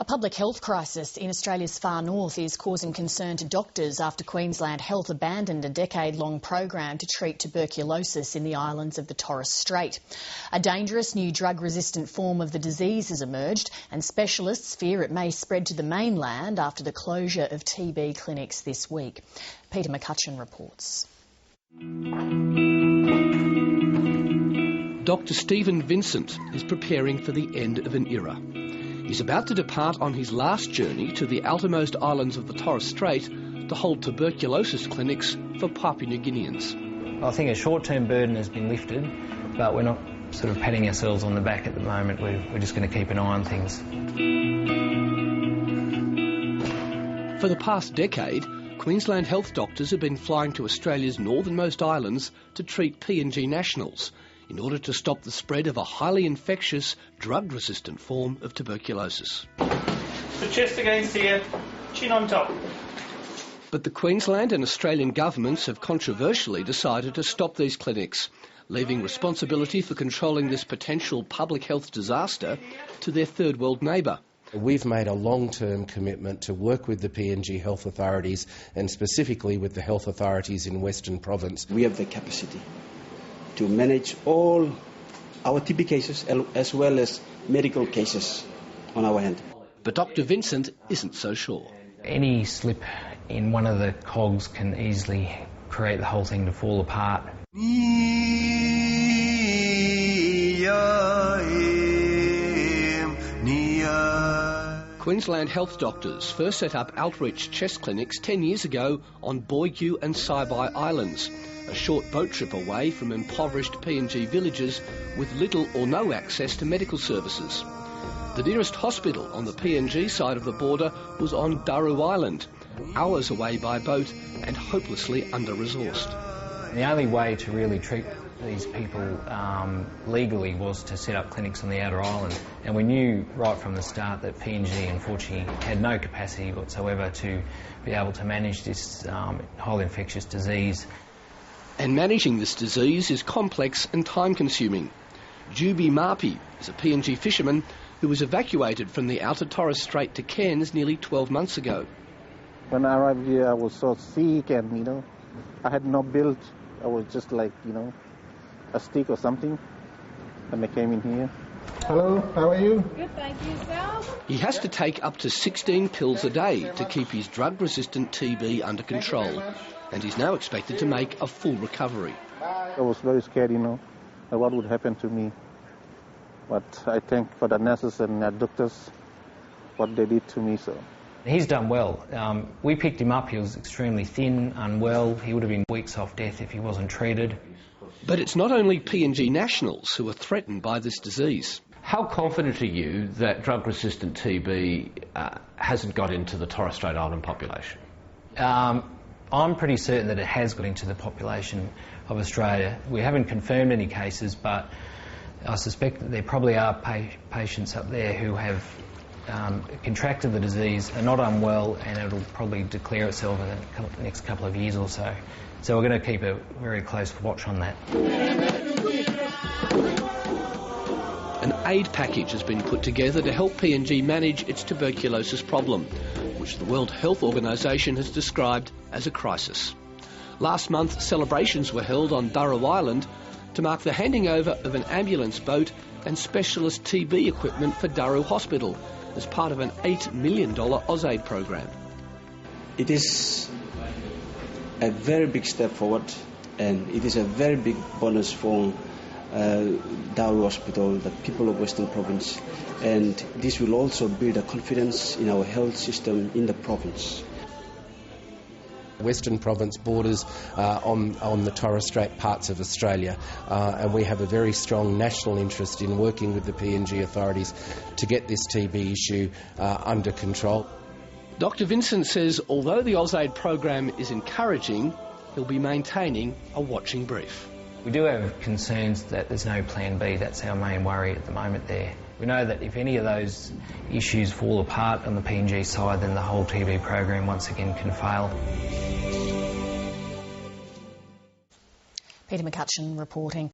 A public health crisis in Australia's far north is causing concern to doctors after Queensland Health abandoned a decade-long program to treat tuberculosis in the islands of the Torres Strait. A dangerous new drug-resistant form of the disease has emerged, and specialists fear it may spread to the mainland after the closure of TB clinics this week. Peter McCutcheon reports. Dr. Stephen Vincent is preparing for the end of an era. He's about to depart on his last journey to the outermost islands of the Torres Strait to hold tuberculosis clinics for Papua New Guineans. I think a short-term burden has been lifted, but we're not sort of patting ourselves on the back at the moment. We're just going to keep an eye on things. For the past decade, Queensland Health doctors have been flying to Australia's northernmost islands to treat PNG nationals in order to stop the spread of a highly infectious, drug-resistant form of tuberculosis. The chest against here, chin on top. But the Queensland and Australian governments have controversially decided to stop these clinics, leaving responsibility for controlling this potential public health disaster to their third world neighbour. We've made a long-term commitment to work with the PNG health authorities and specifically with the health authorities in Western Province. We have the capacity to manage all our TB cases as well as medical cases on our hand. But Dr. Vincent isn't so sure. Any slip in one of the cogs can easily create the whole thing to fall apart. Queensland Health doctors first set up outreach chest clinics 10 years ago on Boigu and Saibai Islands, a short boat trip away from impoverished PNG villages with little or no access to medical services. The nearest hospital on the PNG side of the border was on Daru Island, hours away by boat and hopelessly under-resourced. The only way to really treat these people legally was to set up clinics on the outer island, and we knew right from the start that PNG unfortunately had no capacity whatsoever to be able to manage this highly infectious disease. And managing this disease is complex and time-consuming. Jubi Mapi is a PNG fisherman who was evacuated from the outer Torres Strait to Cairns nearly 12 months ago. When I arrived here, I was so sick and, I had no build. I was just like, a stick or something, and I came in here. Hello, how are you? Good, thank you, yourself. He has to take up to 16 pills a day to keep his drug-resistant TB under control, and he's now expected to make a full recovery. I was very scared, what would happen to me. But I thank for the nurses and the doctors, what they did to me. So he's done well. We picked him up. He was extremely thin, unwell. He would have been weeks off death if he wasn't treated. But it's not only PNG nationals who are threatened by this disease. How confident are you that drug-resistant TB hasn't got into the Torres Strait Island population? I'm pretty certain that it has got into the population of Australia. We haven't confirmed any cases, but I suspect that there probably are patients up there who have contracted the disease, are not unwell, and it'll probably declare itself in the next couple of years or so. So we're going to keep a very close watch on that. An aid package has been put together to help PNG manage its tuberculosis problem, which the World Health Organization has described as a crisis. Last month, celebrations were held on Daru Island to mark the handing over of an ambulance boat and specialist TB equipment for Daru Hospital as part of an $8 million AusAid program. It is a very big step forward, and it is a very big bonus for Daru Hospital, the people of Western Province, and this will also build a confidence in our health system in the province. Western Province borders on the Torres Strait parts of Australia, and we have a very strong national interest in working with the PNG authorities to get this TB issue under control. Dr. Vincent says although the AusAid program is encouraging, he'll be maintaining a watching brief. We do have concerns that there's no plan B. That's our main worry at the moment there. We know that if any of those issues fall apart on the PNG side, then the whole TB program once again can fail. Peter McCutcheon reporting.